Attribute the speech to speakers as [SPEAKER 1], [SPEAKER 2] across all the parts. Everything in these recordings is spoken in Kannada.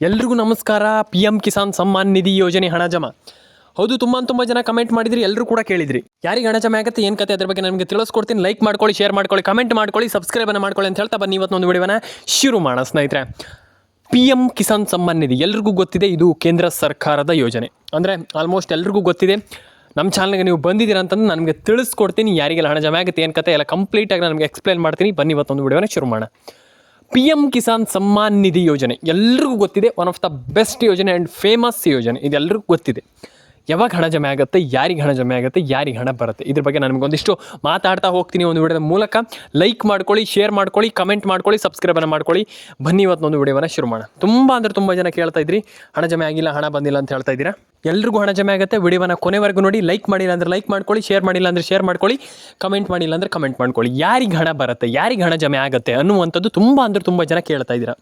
[SPEAKER 1] ಎಲ್ರಿಗೂ ನಮಸ್ಕಾರ. PM ಕಿಸಾನ್ ಸಮ್ಮಾನ್ ನಿಧಿ ಯೋಜನೆ ಹಣ ಜಮಾ. ಹೌದು, ತುಂಬ ಜನ ಕಮೆಂಟ್ ಮಾಡಿದ್ರಿ, ಎಲ್ಲರೂ ಕೂಡ ಕೇಳಿದ್ರಿ ಯಾರಿಗೆ ಹಣ ಜಮಾ ಆಗುತ್ತೆ, ಏನು ಕತೆ, ಅದ್ರ ಬಗ್ಗೆ ನನಗೆ ತಿಳಿಸ್ಕೊಡ್ತೀನಿ. ಲೈಕ್ ಮಾಡ್ಕೊಳ್ಳಿ, ಶೇರ್ ಮಾಡ್ಕೊಳ್ಳಿ, ಕಮೆಂಟ್ ಮಾಡ್ಕೊಳ್ಳಿ, ಸಬ್ಸ್ಕ್ರೈಬ್ ಮಾಡ್ಕೊಳ್ಳಿ ಅಂತ ಹೇಳ್ತಾ ಬನ್ನಿ ಇವತ್ತೊಂದು ವಿಡಿಯೋನ ಶುರು ಮಾಡೋಣ ಸ್ನೇಹಿತರೆ. PM ಕಿಸಾನ್ ಸಮ್ಮಾನ್ ನಿಧಿ ಎಲ್ರಿಗೂ ಗೊತ್ತಿದೆ, ಇದು ಕೇಂದ್ರ ಸರ್ಕಾರದ ಯೋಜನೆ. ಅಂದರೆ ಆಲ್ಮೋಸ್ಟ್ ಎಲ್ರಿಗೂ ಗೊತ್ತಿದೆ. ನಮ್ಮ ಚಾನಲ್ಗೆ ನೀವು ಬಂದಿದ್ದೀರಾ ಅಂತಂದು ನನಗೆ ತಿಳಿಸ್ಕೊಡ್ತೀನಿ. ಯಾರಿಗೆಲ್ಲ ಹಣ ಜಮಾ ಆಗುತ್ತೆ, ಏನು ಕತೆ ಎಲ್ಲ ಕಂಪ್ಲೀಟಾಗಿ ನನಗೆ ಎಕ್ಸ್ಪ್ಲೇನ್ ಮಾಡ್ತೀನಿ. ಬನ್ನಿ ಇವತ್ತೊಂದು ವಿಡಿಯೋನ ಶುರು ಮಾಡೋಣ. PM ಕಿಸಾನ್ ಸಮ್ಮಾನ್ ನಿಧಿ ಯೋಜನೆ ಎಲ್ರಿಗೂ ಗೊತ್ತಿದೆ. ಒನ್ ಆಫ್ ದ ಬೆಸ್ಟ್ ಯೋಜನೆ ಆ್ಯಂಡ್ ಫೇಮಸ್ ಯೋಜನೆ. ಇದೆಲ್ಲರಿಗೂ ಗೊತ್ತಿದೆ. ಯಾವಾಗ ಹಣ ಜಮೆ ಆಗುತ್ತೆ, ಯಾರಿಗೆ ಹಣ ಜಮೆ ಆಗುತ್ತೆ, ಯಾರಿಗೆ ಹಣ ಬರುತ್ತೆ, ಇದ್ರ ಬಗ್ಗೆ ನನಗೊಂದಿಷ್ಟು ಮಾತಾಡ್ತಾ ಹೋಗ್ತೀನಿ ಒಂದು ವಿಡಿಯೋದ ಮೂಲಕ. ಲೈಕ್ ಮಾಡ್ಕೊಳ್ಳಿ, ಶೇರ್ ಮಾಡ್ಕೊಳ್ಳಿ, ಕಮೆಂಟ್ ಮಾಡ್ಕೊಳ್ಳಿ, ಸಬ್ಸ್ಕ್ರೈಬನ್ನು ಮಾಡ್ಕೊಳ್ಳಿ. ಬನ್ನಿ ಇವತ್ತೊಂದು ವಿಡಿಯೋನ ಶುರು ಮಾಡೋಣ. ತುಂಬ ಜನ ಕೇಳ್ತಾ ಇದ್ರಿ, ಹಣ ಜಮೆ ಆಗಿಲ್ಲ, ಹಣ ಬಂದಿಲ್ಲ ಅಂತ ಹೇಳ್ತಾ ಇದ್ದೀರಾ. ಎಲ್ರಿಗೂ ಹಣ ಜಮೆ ಆಗುತ್ತೆ. ವಿಡಿಯೋನ ಕೊನೆವರೆಗೂ ನೋಡಿ. ಲೈಕ್ ಮಾಡಿಲ್ಲ ಅಂದರೆ ಲೈಕ್ ಮಾಡ್ಕೊಳ್ಳಿ, ಶೇರ್ ಮಾಡಿಲ್ಲ ಅಂದರೆ ಶೇರ್ ಮಾಡ್ಕೊಳ್ಳಿ, ಕಮೆಂಟ್ ಮಾಡಿಲ್ಲ ಅಂದರೆ ಕಮೆಂಟ್ ಮಾಡ್ಕೊಳ್ಳಿ. ಯಾರಿಗೆ ಹಣ ಬರುತ್ತೆ, ಯಾರಿಗೆ ಹಣ ಜಮೆ ಆಗುತ್ತೆ ಅನ್ನುವಂಥದ್ದು ತುಂಬ ಜನ ಕೇಳ್ತಾ ಇದ್ದೀರಾ.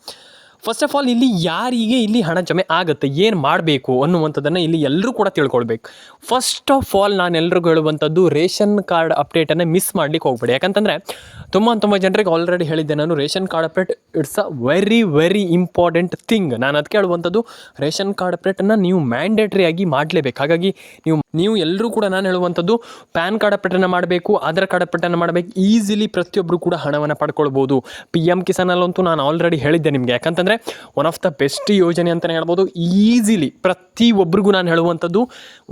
[SPEAKER 1] ಫಸ್ಟ್ ಆಫ್ ಆಲ್ ಇಲ್ಲಿ ಯಾರಿಗೆ ಇಲ್ಲಿ ಹಣ ಜಮೆ ಆಗುತ್ತೆ, ಏನು ಮಾಡಬೇಕು ಅನ್ನುವಂಥದ್ದನ್ನು ಇಲ್ಲಿ ಎಲ್ಲರೂ ಕೂಡ ತಿಳ್ಕೊಳ್ಬೇಕು. ಫಸ್ಟ್ ಆಫ್ ಆಲ್ ನಾನು ಎಲ್ರಿಗೂ ಹೇಳುವಂಥದ್ದು, ರೇಷನ್ ಕಾರ್ಡ್ ಅಪ್ಡೇಟನ್ನು ಮಿಸ್ ಮಾಡಲಿಕ್ಕೆ ಹೋಗ್ಬೇಡಿ. ಯಾಕಂತಂದರೆ ತುಂಬ ಜನರಿಗೆ ಆಲ್ರೆಡಿ ಹೇಳಿದ್ದೆ ನಾನು, ration card update it's a very important thing. ನಾನು ಅದಕ್ಕೆ ಹೇಳುವಂಥದ್ದು, ರೇಷನ್ ಕಾರ್ಡ್ ಅಪ್ಡೇಟನ್ನು ನೀವು ಮ್ಯಾಂಡೇಟ್ರಿ ಆಗಿ ಮಾಡಲೇಬೇಕು. ಹಾಗಾಗಿ ನೀವು ಎಲ್ಲರೂ ಕೂಡ ನಾನು ಹೇಳುವಂಥದ್ದು, ಪ್ಯಾನ್ ಕಾರ್ಡ್ ಅಪ್ಡೇಟನ್ನು ಮಾಡಬೇಕು, ಆಧಾರ್ ಕಾರ್ಡ್ ಅಪ್ಡೇಟನ್ನು ಮಾಡಬೇಕು. ಈಸಿಲಿ ಪ್ರತಿಯೊಬ್ಬರು ಕೂಡ ಹಣವನ್ನು ಪಡ್ಕೊಳ್ಬೋದು. PM ಕಿಸಾನಲ್ಲಂತೂ ನಾನು ಆಲ್ರೆಡಿ ಹೇಳಿದ್ದೆ ನಿಮಗೆ. ಯಾಕಂತಂದರೆ ಒನ್ ಆಫ್ ದ ಬೆಸ್ಟ್ ಯೋಜನೆ ಅಂತಲೇ ಹೇಳ್ಬೋದು. ಈಸಿಲಿ ಪ್ರತಿಯೊಬ್ಬರಿಗೂ ನಾನು ಹೇಳುವಂಥದ್ದು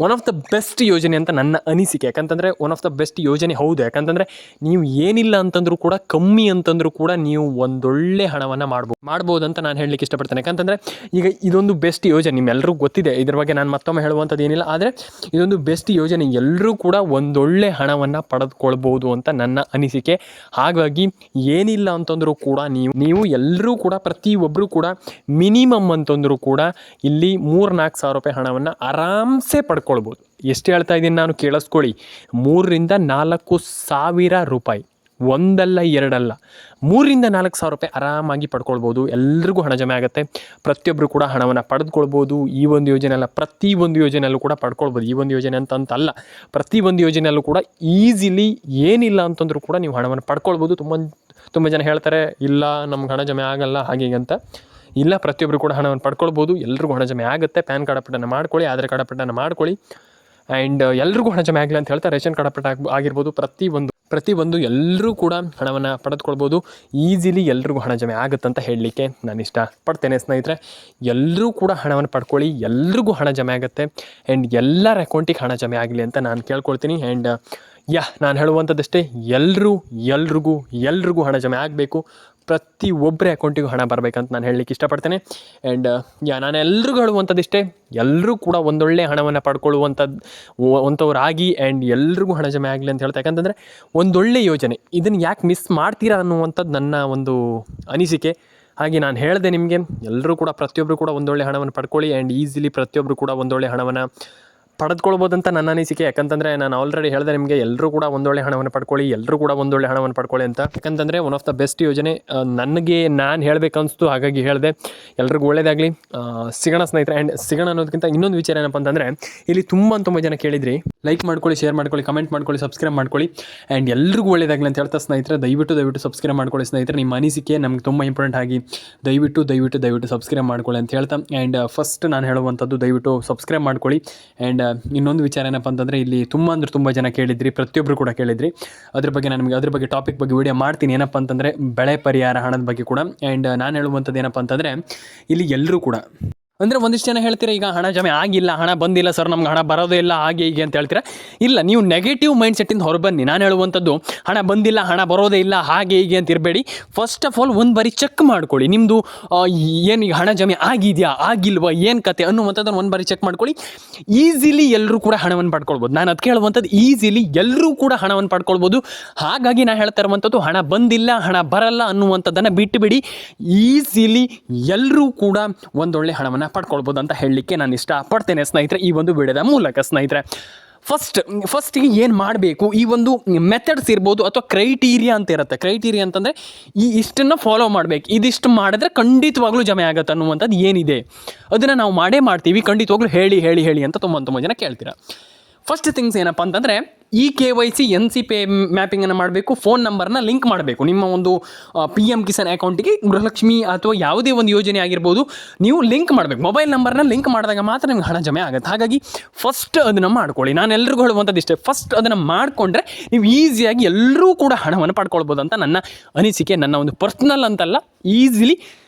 [SPEAKER 1] ಒನ್ ಆಫ್ ದ ಬೆಸ್ಟ್ ಯೋಜನೆ ಅಂತ ನನ್ನ ಅನಿಸಿಕೆ. ಯಾಕಂತಂದರೆ ಒನ್ ಆಫ್ ದ ಬೆಸ್ಟ್ ಯೋಜನೆ ಹೌದು. ಯಾಕಂತಂದರೆ ನೀವು ಏನಿಲ್ಲ ಅಂತಂದ್ರೂ ಕೂಡ, ಕಮ್ಮಿ ಅಂತಂದ್ರೂ ಕೂಡ ನೀವು ಒಂದೊಳ್ಳೆ ಹಣವನ್ನು ಮಾಡ್ಬೋದು ಅಂತ ನಾನು ಹೇಳಲಿಕ್ಕೆ ಇಷ್ಟಪಡ್ತೇನೆ. ಯಾಕಂತಂದರೆ ಈಗ ಇದೊಂದು ಬೆಸ್ಟ್ ಯೋಜನೆ, ನಿಮ್ಮೆಲ್ಲರಿಗೂ ಗೊತ್ತಿದೆ. ಇದ್ರ ಬಗ್ಗೆ ನಾನು ಮತ್ತೊಮ್ಮೆ ಹೇಳುವಂಥದ್ದು ಏನಿಲ್ಲ. ಆದರೆ ಇದೊಂದು ಬೆಸ್ಟ್ ಯೋಜನೆ, ಎಲ್ಲರೂ ಕೂಡ ಒಂದೊಳ್ಳೆ ಹಣವನ್ನು ಪಡೆದುಕೊಳ್ಬೋದು ಅಂತ ನನ್ನ ಅನಿಸಿಕೆ. ಹಾಗಾಗಿ ಏನಿಲ್ಲ ಅಂತಂದ್ರೂ ಕೂಡ ನೀವು ಎಲ್ಲರೂ ಕೂಡ, ಪ್ರತಿಯೊಬ್ಬರು ಕೂಡ ಮಿನಿಮಮ್ ಅಂತಂದ್ರೂ ಕೂಡ ಇಲ್ಲಿ 3-4 ಸಾವಿರ ರೂಪಾಯಿ ಹಣವನ್ನು ಆರಾಮ್ಸೆ ಪಡ್ಕೊಳ್ಬೋದು. ಎಷ್ಟು ಹೇಳ್ತಾ ಇದ್ದೀನಿ ನಾನು, ಕೇಳಿಸ್ಕೊಳ್ಳಿ. 3-4 ಸಾವಿರ ರೂಪಾಯಿ, ಒಂದಲ್ಲ ಎರಡಲ್ಲ, 3-4 ಸಾವಿರ ರೂಪಾಯಿ ಆರಾಮಾಗಿ ಪಡ್ಕೊಳ್ಬೋದು. ಎಲ್ರಿಗೂ ಹಣ ಜಮೆ ಆಗುತ್ತೆ. ಪ್ರತಿಯೊಬ್ಬರು ಕೂಡ ಹಣವನ್ನು ಪಡೆದುಕೊಳ್ಬೋದು. ಈ ಒಂದು ಯೋಜನೆ ಅಲ್ಲ, ಪ್ರತಿಯೊಂದು ಯೋಜನೆಯಲ್ಲೂ ಕೂಡ ಪಡ್ಕೊಳ್ಬೋದು. ಈ ಒಂದು ಯೋಜನೆ ಅಂತಲ್ಲ, ಪ್ರತಿಯೊಂದು ಯೋಜನೆಯಲ್ಲೂ ಕೂಡ ಈಸಿಲಿ ಏನಿಲ್ಲ ಅಂತಂದ್ರೂ ಕೂಡ ನೀವು ಹಣವನ್ನು ಪಡ್ಕೊಳ್ಬೋದು. ತುಂಬ ಜನ ಹೇಳ್ತಾರೆ, ಇಲ್ಲ ನಮ್ಗೆ ಹಣ ಜಮೆ ಆಗಲ್ಲ ಹಾಗೆ ಅಂತ. ಇಲ್ಲ, ಪ್ರತಿಯೊಬ್ಬರು ಕೂಡ ಹಣವನ್ನು ಪಡ್ಕೊಳ್ಬೋದು. ಎಲ್ರಿಗೂ ಹಣ ಜಮೆ ಆಗುತ್ತೆ. ಪ್ಯಾನ್ ಕಾರ್ಡ್ ಅಪ್ಡೇಟನ್ನು ಮಾಡ್ಕೊಳ್ಳಿ, ಆಧಾರ್ ಕಾರ್ಡ್ ಅಪ್ಡೇಟನ್ನು ಮಾಡ್ಕೊಳ್ಳಿ. ಆ್ಯಂಡ್ ಎಲ್ರಿಗೂ ಹಣ ಜಮೆ ಆಗಲಿ ಅಂತ ಹೇಳ್ತಾ, ರೇಷನ್ ಕಾರ್ಡ್ ಅಪ್ಡೇಟ್ ಆಗಿರ್ಬೋದು, ಪ್ರತಿಯೊಂದು ಎಲ್ಲರೂ ಕೂಡ ಹಣವನ್ನು ಪಡೆದುಕೊಳ್ಬೋದು. ಈಸಿಲಿ ಎಲ್ರಿಗೂ ಹಣ ಜಮೆ ಆಗುತ್ತಂತ ಹೇಳಲಿಕ್ಕೆ ನಾನು ಇಷ್ಟಪಡ್ತೇನೆ ಸ್ನೇಹಿತರೆ. ಎಲ್ಲರೂ ಕೂಡ ಹಣವನ್ನು ಪಡ್ಕೊಳ್ಳಿ, ಎಲ್ರಿಗೂ ಹಣ ಜಮೆ ಆಗುತ್ತೆ. ಆ್ಯಂಡ್ ಎಲ್ಲರ ಅಕೌಂಟಿಗೆ ಹಣ ಜಮೆ ಆಗಲಿ ಅಂತ ನಾನು ಕೇಳ್ಕೊಳ್ತೀನಿ. ಆ್ಯಂಡ್ ನಾನು ಹೇಳುವಂಥದ್ದಷ್ಟೇ, ಎಲ್ರಿಗೂ ಹಣ ಜಮೆ ಆಗಬೇಕು. ಪ್ರತಿಯೊಬ್ಬರ ಅಕೌಂಟಿಗೂ ಹಣ ಬರಬೇಕಂತ ನಾನು ಹೇಳಲಿಕ್ಕೆ ಇಷ್ಟಪಡ್ತೇನೆ. ಆ್ಯಂಡ್ ನಾನು ಎಲ್ರಿಗೂ ಹೇಳುವಂಥದ್ದಿಷ್ಟೇ, ಎಲ್ಲರೂ ಕೂಡ ಒಂದೊಳ್ಳೆ ಹಣವನ್ನು ಪಡ್ಕೊಳ್ಳುವಂಥವ್ರಾಗಿ ಆ್ಯಂಡ್ ಎಲ್ರಿಗೂ ಹಣ ಜಮೆ ಆಗಲಿ ಅಂತ ಹೇಳ್ತಾ. ಯಾಕಂತಂದರೆ ಒಂದೊಳ್ಳೆ ಯೋಜನೆ, ಇದನ್ನು ಯಾಕೆ ಮಿಸ್ ಮಾಡ್ತೀರಾ ಅನ್ನುವಂಥದ್ದು ನನ್ನ ಒಂದು ಅನಿಸಿಕೆ. ಹಾಗೆ ನಾನು ಹೇಳಿದೆ ನಿಮಗೆ, ಎಲ್ಲರೂ ಕೂಡ, ಪ್ರತಿಯೊಬ್ಬರು ಕೂಡ ಒಂದೊಳ್ಳೆ ಹಣವನ್ನು ಪಡ್ಕೊಳ್ಳಿ. ಆ್ಯಂಡ್ ಈಸಿಲಿ ಪ್ರತಿಯೊಬ್ಬರು ಕೂಡ ಒಂದೊಳ್ಳೆ ಹಣವನ್ನು ಪಡೆದುಕೊಳ್ಬೋದಂತ ನನ್ನ ಅನಿಸಿಕೆ. ಯಾಕಂತಂದರೆ ನಾನು ಆಲ್ರೆಡಿ ಹೇಳಿದೆ ನಿಮಗೆ, ಎಲ್ಲರೂ ಕೂಡ ಒಂದೊಳ್ಳೆ ಹಣವನ್ನು ಪಡ್ಕೊಳ್ಳಿ, ಎಲ್ಲರೂ ಕೂಡ ಒಂದೊಳ್ಳೆ ಹಣವನ್ನು ಪಡ್ಕೊಳ್ಳಿ ಅಂತ. ಯಾಕಂತಂದರೆ ಒನ್ ಆಫ್ ದ ಬೆಸ್ಟ್ ಯೋಜನೆ. ನಾನು ಹೇಳಬೇಕನ್ನಿಸ್ತು, ಹಾಗಾಗಿ ಹೇಳಿದೆ. ಎಲ್ರಿಗೂ ಒಳ್ಳೆಯದಾಗಲಿ. ಸಿಗೋಣ ಸ್ನೇಹಿತರೆ. ಆ್ಯಂಡ್ ಸಿಗೋಣ ಅನ್ನೋದಕ್ಕಿಂತ ಇನ್ನೊಂದು ವಿಚಾರ ಏನಪ್ಪ ಅಂತಂದರೆ, ಇಲ್ಲಿ ತುಂಬ ಜನ ಕೇಳಿದ್ರಿ, ಲೈಕ್ ಮಾಡ್ಕೊಳ್ಳಿ, ಶೇರ್ ಮಾಡ್ಕೊಳ್ಳಿ, ಕಮೆಂಟ್ ಮಾಡ್ಕೊಳ್ಳಿ, ಸಬ್ಸ್ಕ್ರೈಬ್ ಮಾಡ್ಕೊಳ್ಳಿ. ಆ್ಯಂಡ್ ಎಲ್ರಿಗೂ ಒಳ್ಳೆಯದಾಗಲಿ ಅಂತ ಹೇಳ್ತಾ ಸ್ನೇಹಿತರೆ, ದಯವಿಟ್ಟು ಸಬ್ಸ್ಕ್ರೈಬ್ ಮಾಡ್ಕೊಳ್ಳಿ ಸ್ನೇಹಿತರೆ. ನಿಮ್ಮ ಅನಿಸಿಕೆ ನಮ್ಗೆ ತುಂಬ ಇಂಪಾರ್ಟೆಂಟ್ ಆಗಿ, ದಯವಿಟ್ಟು ಸಬ್ಸ್ಕ್ರೈಬ್ ಮಾಡ್ಕೊಳ್ಳಿ ಅಂತ ಹೇಳ್ತಾ. ಆ್ಯಂಡ್ ಫಸ್ಟ್ ನಾನು ಹೇಳುವಂಥದ್ದು, ದಯವಿಟ್ಟು ಸಬ್ಸ್ಕ್ರೈಬ್ ಮಾಡ್ಕೊಳ್ಳಿ. ಆ್ಯಂಡ್ ಇನ್ನೊಂದು ವಿಚಾರ ಏನಪ್ಪ ಅಂತಂದರೆ, ಇಲ್ಲಿ ತುಂಬ ಜನ ಕೇಳಿದ್ರಿ, ಪ್ರತಿಯೊಬ್ಬರು ಕೂಡ ಕೇಳಿದ್ರಿ. ಅದ್ರ ಬಗ್ಗೆ ಟಾಪಿಕ್ ಬಗ್ಗೆ ವಿಡಿಯೋ ಮಾಡ್ತೀನಿ. ಏನಪ್ಪ ಅಂತಂದರೆ, ಬೆಳೆ ಪರಿಹಾರ ಹಣದ ಬಗ್ಗೆ ಕೂಡ. ಆ್ಯಂಡ್ ನಾನು ಹೇಳುವಂಥದ್ದು ಏನಪ್ಪ ಅಂತಂದರೆ, ಇಲ್ಲಿ ಎಲ್ಲರೂ ಕೂಡ ಅಂದರೆ ಒಂದಿಷ್ಟು ಜನ ಹೇಳ್ತೀರಾ, ಈಗ ಹಣ ಜಮೆ ಆಗಿಲ್ಲ, ಹಣ ಬಂದಿಲ್ಲ ಸರ್, ನಮ್ಗೆ ಹಣ ಬರೋದೇ ಇಲ್ಲ, ಹಾಗೆ ಹೀಗೆ ಅಂತ ಹೇಳ್ತೀರಾ. ಇಲ್ಲ, ನೀವು ನೆಗೆಟಿವ್ ಮೈಂಡ್ ಸೆಟ್ಟಿಂದ ಹೊರಬನ್ನಿ. ನಾನು ಹೇಳುವಂಥದ್ದು, ಹಣ ಬಂದಿಲ್ಲ, ಹಣ ಬರೋದೇ ಇಲ್ಲ, ಹಾಗೆ ಹೀಗೆ ಅಂತ ಇರಬೇಡಿ. ಫಸ್ಟ್ ಆಫ್ ಆಲ್ ಒಂದು ಬಾರಿ ಚೆಕ್ ಮಾಡ್ಕೊಳ್ಳಿ, ನಿಮ್ಮದು ಏನು ಈಗ ಹಣ ಜಮೆ ಆಗಿದೆಯಾ, ಆಗಿಲ್ವಾ, ಏನು ಕತೆ ಅನ್ನುವಂಥದ್ದನ್ನು ಒಂದು ಬಾರಿ ಚೆಕ್ ಮಾಡ್ಕೊಳ್ಳಿ. ಈಸಿಲಿ ಎಲ್ಲರೂ ಕೂಡ ಹಣವನ್ನು ಪಡ್ಕೊಳ್ಬೋದು. ನಾನು ಅದಕ್ಕೆ ಹೇಳುವಂಥದ್ದು, ಈಸಿಲಿ ಎಲ್ಲರೂ ಕೂಡ ಹಣವನ್ನು ಪಡ್ಕೊಳ್ಬೋದು. ಹಾಗಾಗಿ ನಾನು ಹೇಳ್ತಾ ಇರುವಂಥದ್ದು, ಹಣ ಬಂದಿಲ್ಲ, ಹಣ ಬರಲ್ಲ ಅನ್ನುವಂಥದ್ದನ್ನು ಬಿಟ್ಟುಬಿಡಿ. ಈಸಿಲಿ ಎಲ್ಲರೂ ಕೂಡ ಒಂದೊಳ್ಳೆ ಹಣವನ್ನು ಪಡ್ಕೊಳ್ಬೋದು ಅಂತ ಹೇಳಲಿಕ್ಕೆ ನಾನು ಇಷ್ಟಪಡ್ತೇನೆ ಸ್ನೇಹಿತರೆ, ಈ ಒಂದು ವಿಡಿಯೋದ ಮೂಲಕ. ಸ್ನೇಹಿತರೆ, ಫಸ್ಟಿಗೆ ಏನು ಮಾಡಬೇಕು, ಈ ಒಂದು ಮೆಥಡ್ಸ್ ಇರ್ಬೋದು ಅಥವಾ ಕ್ರೈಟೀರಿಯಾ ಅಂತ ಇರುತ್ತೆ. ಕ್ರೈಟೀರಿಯಾ ಅಂತಂದರೆ ಇಷ್ಟನ್ನು ಫಾಲೋ ಮಾಡಬೇಕು, ಇದಿಷ್ಟು ಮಾಡಿದ್ರೆ ಖಂಡಿತವಾಗ್ಲೂ ಜಮೆ ಆಗುತ್ತೆ ಅನ್ನುವಂಥದ್ದು ಏನಿದೆ, ಅದನ್ನು ನಾವು ಮಾಡೇ ಮಾಡ್ತೀವಿ. ಖಂಡಿತವಾಗ್ಲೂ ಹೇಳಿ ಅಂತ ತುಂಬ ಜನ ಕೇಳ್ತೀರಾ. ಫಸ್ಟ್ ಥಿಂಗ್ಸ್ ಏನಪ್ಪ ಅಂತಂದರೆ KYC NC ಪೇ ಮ್ಯಾಪಿಂಗನ್ನು ಮಾಡಬೇಕು, ಫೋನ್ ನಂಬರ್ನ ಲಿಂಕ್ ಮಾಡಬೇಕು ನಿಮ್ಮ ಒಂದು PM ಕಿಸಾನ್ ಅಕೌಂಟಿಗೆ. ಗೃಹಲಕ್ಷ್ಮಿ ಅಥವಾ ಯಾವುದೇ ಒಂದು ಯೋಜನೆ ಆಗಿರ್ಬೋದು, ನೀವು ಲಿಂಕ್ ಮಾಡಬೇಕು. ಮೊಬೈಲ್ ನಂಬರ್ನ ಲಿಂಕ್ ಮಾಡಿದಾಗ ಮಾತ್ರ ನಿಮ್ಗೆ ಹಣ ಜಮೆ ಆಗುತ್ತೆ. ಹಾಗಾಗಿ ಫಸ್ಟ್ ಅದನ್ನು ಮಾಡ್ಕೊಳ್ಳಿ. ನಾನು ಎಲ್ರಿಗೂ ಹೇಳುವಂಥದ್ದು ಇಷ್ಟೇ, ಫಸ್ಟ್ ಅದನ್ನು ಮಾಡಿಕೊಂಡ್ರೆ ನೀವು ಈಸಿಯಾಗಿ ಎಲ್ಲರೂ ಕೂಡ ಹಣವನ್ನು ಪಡ್ಕೊಳ್ಬೋದು ಅಂತ ನನ್ನ ಅನಿಸಿಕೆ. ನನ್ನ ಒಂದು ಪರ್ಸ್ನಲ್ ಅಂತಲ್ಲ, ಈಸಿಲಿ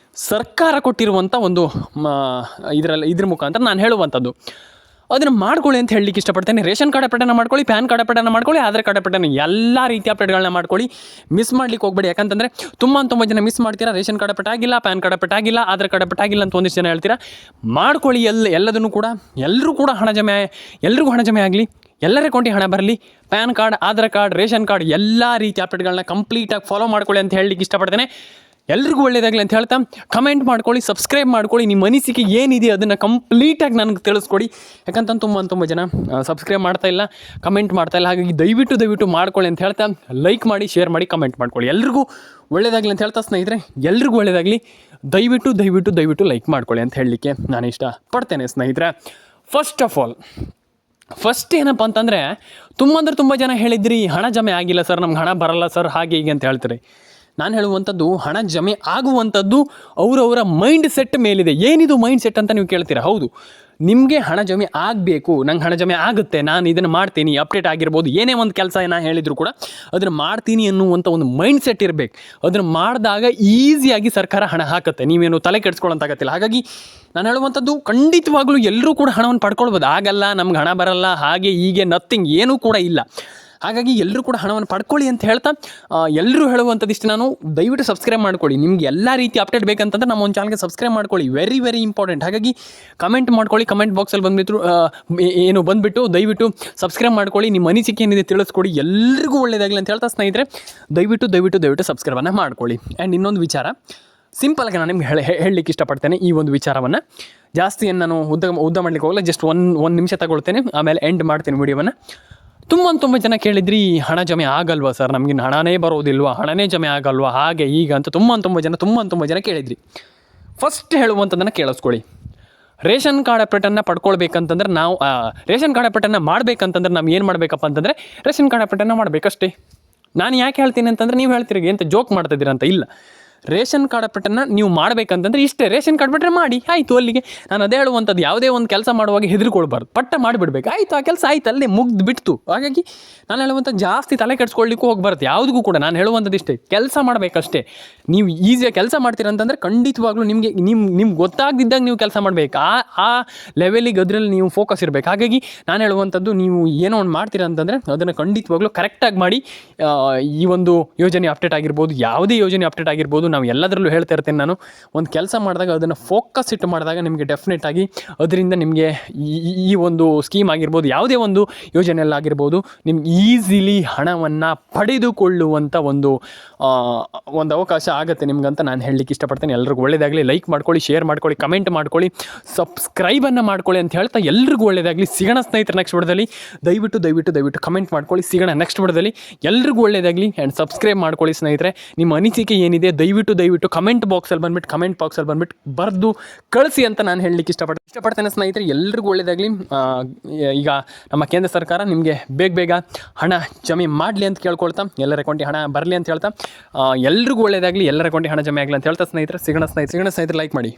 [SPEAKER 1] ಸರ್ಕಾರ ಕೊಟ್ಟಿರುವಂಥ ಒಂದು ಇದ್ರ ಮುಖಾಂತರ ನಾನು ಹೇಳುವಂಥದ್ದು. ಅದನ್ನು ಮಾಡ್ಕೊಳ್ಳಿ ಅಂತ ಹೇಳಲಿಕ್ಕೆ ಇಷ್ಟಪಡ್ತೇನೆ. ರೇಷನ್ ಕಾರ್ಡ್ ಅಪ್ಡೇಟನ್ನು ಮಾಡ್ಕೊಳ್ಳಿ, ಪ್ಯಾನ್ ಕಾರ್ಡ್ ಅಪ್ಡೇಟನ್ನು ಮಾಡ್ಕೊಳ್ಳಿ, ಆಧಾರ್ ಕಾರ್ಡ್ ಅಪ್ಡೇಟನ್ನು ಎಲ್ಲ ರೀತಿಯ ಅಪ್ಡೇಟ್ಗಳನ್ನ ಮಾಡ್ಕೊಳ್ಳಿ. ಮಿಸ್ ಮಾಡ್ಲಿಕ್ಕೆ ಹೋಗಬೇಡಿ. ಯಾಕಂತಂದರೆ ತುಂಬ ಜನ ಮಿಸ್ ಮಾಡ್ತೀರಾ. ರೇಷನ್ ಕಾರ್ಡ್ ಅಪ್ಡೇಟ್ ಆಗಿಲ್ಲ, ಪ್ಯಾನ್ ಕಾರ್ಡ್ ಅಪ್ಡೇಟ್ ಆಗಿಲ್ಲ, ಆಧಾರ್ ಕಾರ್ಡ್ ಅಪ್ಡೇಟ್ ಆಗಿಲ್ಲ ಅಂತ ಒಂದಿಷ್ಟು ಜನ ಹೇಳ್ತೀರಾ. ಮಾಡ್ಕೊಳ್ಳಿ ಎಲ್ಲದನ್ನು ಕೂಡ. ಎಲ್ಲರಿಗೂ ಕೂಡ ಎಲ್ರಿಗೂ ಹಣ ಜಮೆ ಆಗಲಿ, ಎಲ್ಲರ ಅಕೌಂಟಿಗೆ ಹಣ ಬರಲಿ. PAN card, Aadhaar card, ration card ಎಲ್ಲ ರೀತಿಯ ಅಪ್ಡೇಟ್ಗಳನ್ನ ಕಂಪ್ಲೀಟಾಗಿ ಫಾಲೋ ಮಾಡ್ಕೊಳ್ಳಿ ಅಂತ ಹೇಳಲಿಕ್ಕೆ ಇಷ್ಟಪಡ್ತೇನೆ. ಎಲ್ರಿಗೂ ಒಳ್ಳೆಯದಾಗಲಿ ಅಂತ ಹೇಳ್ತಾ ಕಮೆಂಟ್ ಮಾಡ್ಕೊಳ್ಳಿ, ಸಬ್ಸ್ಕ್ರೈಬ್ ಮಾಡ್ಕೊಳ್ಳಿ. ನಿಮ್ಮ ಅನಿಸಿಕೆ ಏನಿದೆ ಅದನ್ನು ಕಂಪ್ಲೀಟಾಗಿ ನನಗೆ ತಿಳಿಸ್ಕೊಡಿ. ಯಾಕಂತಂದು ತುಂಬ ಜನ ಸಬ್ಸ್ಕ್ರೈಬ್ ಮಾಡ್ತಾಯಿಲ್ಲ, ಕಮೆಂಟ್ ಮಾಡ್ತಾಯಿಲ್ಲ. ಹಾಗಾಗಿ ದಯವಿಟ್ಟು ಮಾಡ್ಕೊಳ್ಳಿ ಅಂತ ಹೇಳ್ತಾ ಲೈಕ್ ಮಾಡಿ, ಶೇರ್ ಮಾಡಿ, ಕಮೆಂಟ್ ಮಾಡ್ಕೊಳ್ಳಿ. ಎಲ್ರಿಗೂ ಒಳ್ಳೆಯದಾಗಲಿ ಅಂತ ಹೇಳ್ತಾ ಸ್ನೇಹಿತರೆ, ಎಲ್ರಿಗೂ ಒಳ್ಳೆಯದಾಗಲಿ. ದಯವಿಟ್ಟು ಲೈಕ್ ಮಾಡ್ಕೊಳ್ಳಿ ಅಂತ ಹೇಳಲಿಕ್ಕೆ ನಾನು ಇಷ್ಟಪಡ್ತೇನೆ ಸ್ನೇಹಿತರೆ. ಫಸ್ಟ್ ಆಫ್ ಆಲ್ ಏನಪ್ಪ ಅಂತಂದರೆ, ತುಂಬ ಜನ ಹೇಳಿದ್ರಿ ಹಣ ಜಮೆ ಆಗಿಲ್ಲ ಸರ್, ನಮ್ಗೆ ಹಣ ಬರಲ್ಲ ಸರ್, ಹಾಗೆ ಹೀಗೆ ಅಂತ ಹೇಳ್ತೀರಿ. ನಾನು ಹೇಳುವಂಥದ್ದು, ಹಣ ಜಮೆ ಆಗುವಂಥದ್ದು ಅವರವರ ಮೈಂಡ್ ಸೆಟ್ ಮೇಲಿದೆ. ಏನಿದು ಮೈಂಡ್ ಸೆಟ್ ಅಂತ ನೀವು ಕೇಳ್ತೀರಾ. ಹೌದು, ನಿಮಗೆ ಹಣ ಜಮೆ ಆಗಬೇಕು, ನಂಗೆ ಹಣ ಜಮೆ ಆಗುತ್ತೆ, ನಾನು ಇದನ್ನು ಮಾಡ್ತೀನಿ, ಅಪ್ಡೇಟ್ ಆಗಿರ್ಬೋದು, ಏನೇ ಒಂದು ಕೆಲಸ ನಾನು ಹೇಳಿದ್ರು ಕೂಡ ಅದನ್ನು ಮಾಡ್ತೀನಿ ಅನ್ನುವಂಥ ಒಂದು ಮೈಂಡ್ ಸೆಟ್ ಇರಬೇಕು. ಅದನ್ನು ಮಾಡಿದಾಗ ಈಸಿಯಾಗಿ ಸರ್ಕಾರ ಹಣ ಹಾಕುತ್ತೆ, ನೀವೇನು ತಲೆ ಕೆಡಿಸ್ಕೊಳ್ಳೋಂತಾಗತ್ತಿಲ್ಲ. ಹಾಗಾಗಿ ನಾನು ಹೇಳುವಂಥದ್ದು, ಖಂಡಿತವಾಗ್ಲೂ ಎಲ್ಲರೂ ಕೂಡ ಹಣವನ್ನು ಪಡ್ಕೊಳ್ಬೋದು. ಆಗಲ್ಲ, ನಮ್ಗೆ ಹಣ ಬರಲ್ಲ, ಹಾಗೆ ಹೀಗೆ ನಥಿಂಗ್ ಏನೂ ಕೂಡ ಇಲ್ಲ. ಹಾಗಾಗಿ ಎಲ್ಲರೂ ಕೂಡ ಹಣವನ್ನು ಪಡ್ಕೊಳ್ಳಿ ಅಂತ ಹೇಳ್ತಾ ಎಲ್ಲರೂ ಹೇಳುವಂಥದ್ದು ಇಷ್ಟು. ನಾನು ದಯವಿಟ್ಟು ಸಬ್ಸ್ಕ್ರೈಬ್ ಮಾಡ್ಕೊಳ್ಳಿ. ನಿಮ್ಗೆ ಎಲ್ಲ ರೀತಿ ಅಪ್ಡೇಟ್ ಬೇಕಂತಂದ್ರೆ ನಮ್ಮ ಒಂದು ಚಾನಲ್ಗೆ ಸಬ್ಸ್ಕ್ರೈಬ್ ಮಾಡ್ಕೊಳ್ಳಿ. Very important. ಹಾಗಾಗಿ ಕಮೆಂಟ್ ಮಾಡ್ಕೊಳ್ಳಿ, ಕಮೆಂಟ್ ಬಾಕ್ಸಲ್ಲಿ ಬಂದುಬಿಟ್ಟು ದಯವಿಟ್ಟು ಸಬ್ಸ್ಕ್ರೈಬ್ ಮಾಡ್ಕೊಳ್ಳಿ. ನಿಮ್ಮ ಅನಿಸಿಕೆ ಏನಿದೆ ತಿಳಿಸ್ಕೊಡಿ. ಎಲ್ರಿಗೂ ಒಳ್ಳೆಯದಾಗಲಿ ಅಂತ ಹೇಳ್ತಾ ಸ್ನೇಹಿತರೆ, ದಯವಿಟ್ಟು ಸಬ್ಸ್ಕ್ರೈಬನ್ನು ಮಾಡ್ಕೊಳ್ಳಿ. ಆ್ಯಂಡ್ ಇನ್ನೊಂದು ವಿಚಾರ, ಸಿಂಪಲ್ಗೆ ನಾನು ನಿಮ್ಗೆ ಹೇಳಲಿಕ್ಕೆ ಇಷ್ಟಪಡ್ತೇನೆ. ಈ ಒಂದು ವಿಚಾರವನ್ನು ಜಾಸ್ತಿ ಏನು ನಾನು ಉದ್ದ ಮಾಡಲಿಕ್ಕೆ ಹೋಗಲ್ಲ, ಜಸ್ಟ್ ಒಂದು ನಿಮಿಷ ತಗೊಳ್ತೇನೆ, ಆಮೇಲೆ ಎಂಡ್ ಮಾಡ್ತೀನಿ ವಿಡಿಯೋವನ್ನು. ತುಂಬ ಜನ ಕೇಳಿದ್ರಿ ಹಣ ಜಮೆ ಆಗಲ್ವಾ ಸರ್, ನಮಗೆ ಹಣನೇ ಬರೋದಿಲ್ವಾ, ಹಣನೇ ಜಮೆ ಆಗಲ್ವಾ, ಹಾಗೆ ಈಗ ಅಂತ ತುಂಬ ಜನ ಕೇಳಿದ್ರಿ. ಫಸ್ಟ್ ಹೇಳುವಂಥದ್ದನ್ನು ಕೇಳಿಸ್ಕೊಳ್ಳಿ. ರೇಷನ್ ಕಾರ್ಡ್ ಅಪ್ಡೇಟನ್ನು ಪಡ್ಕೊಳ್ಬೇಕಂತಂದ್ರೆ ನಾವು ರೇಷನ್ ಕಾರ್ಡ್ ಅಪ್ಡೇಟನ್ನು ಮಾಡಬೇಕಂತಂದ್ರೆ ನಾವು ಏನು ಮಾಡಬೇಕಪ್ಪ ಅಂತಂದರೆ ರೇಷನ್ ಕಾರ್ಡ್ ಅಪ್ಡೇಟನ್ನು ಮಾಡಬೇಕಷ್ಟೇ. ನಾನು ಯಾಕೆ ಹೇಳ್ತೀನಿ ಅಂತಂದರೆ, ನೀವು ಹೇಳ್ತೀರಿ ಎಂತ ಜೋಕ್ ಮಾಡ್ತಿದ್ದೀರ ಅಂತ. ಇಲ್ಲ, ರೇಷನ್ ಕಾರ್ಡ್ ಅಪ್ಡೇಟನ್ನು ನೀವು ಮಾಡಬೇಕಂತಂದ್ರೆ ಇಷ್ಟೇ, ರೇಷನ್ ಕಾರ್ಡ್ ಬಿಟ್ಟರೆ ಮಾಡಿ ಆಯಿತು. ಅಲ್ಲಿಗೆ ನಾನು ಅದೇ ಹೇಳುವಂಥದ್ದು, ಯಾವುದೇ ಒಂದು ಕೆಲಸ ಮಾಡುವಾಗ ಹೆದರ್ಕೊಳ್ಬಾರ್ದು, ಪಟ್ಟ ಮಾಡಿಬಿಡ್ಬೇಕು, ಆಯಿತು ಆ ಕೆಲಸ ಆಯ್ತು, ಅಲ್ಲೇ ಮುಗ್ದು ಬಿಡ್ತು. ಹಾಗಾಗಿ ನಾನು ಹೇಳುವಂಥದ್ದು, ಜಾಸ್ತಿ ತಲೆ ಕೆಡಿಸ್ಕೊಳ್ಳಿಕ್ಕೂ ಹೋಗ್ಬಾರ್ದು ಯಾವುದಕ್ಕೂ ಕೂಡ. ನಾನು ಹೇಳುವಂಥದ್ದು ಇಷ್ಟೇ, ಕೆಲಸ ಮಾಡಬೇಕಷ್ಟೇ. ನೀವು ಈಸಿಯಾಗಿ ಕೆಲಸ ಮಾಡ್ತೀರಂತಂದರೆ ಖಂಡಿತವಾಗ್ಲೂ ನಿಮ್ಗೆ ಗೊತ್ತಾಗದಿದ್ದಾಗ ನೀವು ಕೆಲಸ ಮಾಡಬೇಕು. ಆ ಲೆವೆಲಿಗೆ ಅದರಲ್ಲಿ ನೀವು ಫೋಕಸ್ ಇರಬೇಕು. ಹಾಗಾಗಿ ನಾನು ಹೇಳುವಂಥದ್ದು, ನೀವು ಏನೋ ಒಂದು ಮಾಡ್ತೀರ ಅಂತಂದರೆ ಅದನ್ನು ಖಂಡಿತವಾಗ್ಲೂ ಕರೆಕ್ಟಾಗಿ ಮಾಡಿ. ಈ ಒಂದು ಯೋಜನೆ ಅಪ್ಡೇಟ್ ಆಗಿರ್ಬೋದು, ಯಾವುದೇ ಯೋಜನೆ ಅಪ್ಡೇಟ್ ಆಗಿರ್ಬೋದು, ನಾವು ಎಲ್ಲದರಲ್ಲೂ ಹೇಳ್ತಾ ಇರ್ತೇನೆ. ನಾನು ಒಂದು ಕೆಲಸ ಮಾಡಿದಾಗ ಅದನ್ನು ಫೋಕಸ್ ಇಟ್ಟು ಮಾಡಿದಾಗ ನಿಮಗೆ ಡೆಫಿನೆಟ್ ಆಗಿ ಅದರಿಂದ ನಿಮಗೆ ಈ ಒಂದು ಸ್ಕೀಮ್ ಆಗಿರ್ಬೋದು, ಯಾವುದೇ ಒಂದು ಯೋಜನೆಯಲ್ಲಾಗಿರ್ಬೋದು, ನಿಮ್ಗೆ ಈಸಿಲಿ ಹಣವನ್ನು ಪಡೆದುಕೊಳ್ಳುವಂಥ ಒಂದು ಅವಕಾಶ ಆಗುತ್ತೆ ನಿಮ್ಗಂತ ನಾನು ಹೇಳಲಿಕ್ಕೆ ಇಷ್ಟಪಡ್ತೇನೆ. ಎಲ್ರಿಗೂ ಒಳ್ಳೆಯದಾಗಲಿ. ಲೈಕ್ ಮಾಡ್ಕೊಳ್ಳಿ, ಶೇರ್ ಮಾಡ್ಕೊಳ್ಳಿ, ಕಮೆಂಟ್ ಮಾಡ್ಕೊಳ್ಳಿ, ಸಬ್ಸ್ಕ್ರೈಬನ್ನು ಮಾಡ್ಕೊಳ್ಳಿ ಅಂತ ಹೇಳ್ತಾ ಎಲ್ರಿಗೂ ಒಳ್ಳೆಯದಾಗಲಿ. ಸಿಗೋಣ ಸ್ನೇಹಿತರೆ ನೆಕ್ಸ್ಟ್ ವಿಡಿಯೋದಲ್ಲಿ. ದಯವಿಟ್ಟು ಕಮೆಂಟ್ ಮಾಡ್ಕೊಳ್ಳಿ. ಸಿಗೋಣ ನೆಕ್ಸ್ಟ್ ವಿಡಿಯೋದಲ್ಲಿ. ಎಲ್ರಿಗೂ ಒಳ್ಳೆಯದಾಗಲಿ. ಆ್ಯಂಡ್ ಸಬ್ಸ್ಕ್ರೈಬ್ ಮಾಡ್ಕೊಳ್ಳಿ ಸ್ನೇಹಿತರೆ. ನಿಮ್ಮ ಅನಿಸಿಕೆ ಏನಿದೆ ದಯವಿಟ್ಟು ಕಮೆಂಟ್ ಬಾಕ್ಸಲ್ಲಿ ಬಂದುಬಿಟ್ಟು ಬರೆದು ಕಳಿಸಿ ಅಂತ ನಾನು ಹೇಳಲಿಕ್ಕೆ ಇಷ್ಟಪಡ್ತೇನೆ ಸ್ನೇಹಿತರೆ. ಎಲ್ರಿಗೂ ಒಳ್ಳೆಯದಾಗಲಿ. ಈಗ ನಮ್ಮ ಕೇಂದ್ರ ಸರ್ಕಾರ ನಿಮಗೆ ಬೇಗ ಹಣ ಜಮೆ ಮಾಡಲಿ ಅಂತ ಕೇಳ್ಕೊಳ್ತಾ, ಎಲ್ಲರ ಅಕೌಂಟಿಗೆ ಹಣ ಬರಲಿ ಅಂತ ಹೇಳ್ತಾ, ಎಲ್ರಿಗೂ ಒಳ್ಳೆಯದಾಗಲಿ, ಎಲ್ಲರ ಅಕೌಂಟಿಗೆ ಹಣ ಜಮೆ ಆಗಲಿ ಅಂತ ಹೇಳ್ತಾ ಸ್ನೇಹಿತರೆ, ಸಿಗೋಣ ಸ್ನೇಹಿತರೆ. ಲೈಕ್ ಮಾಡಿ.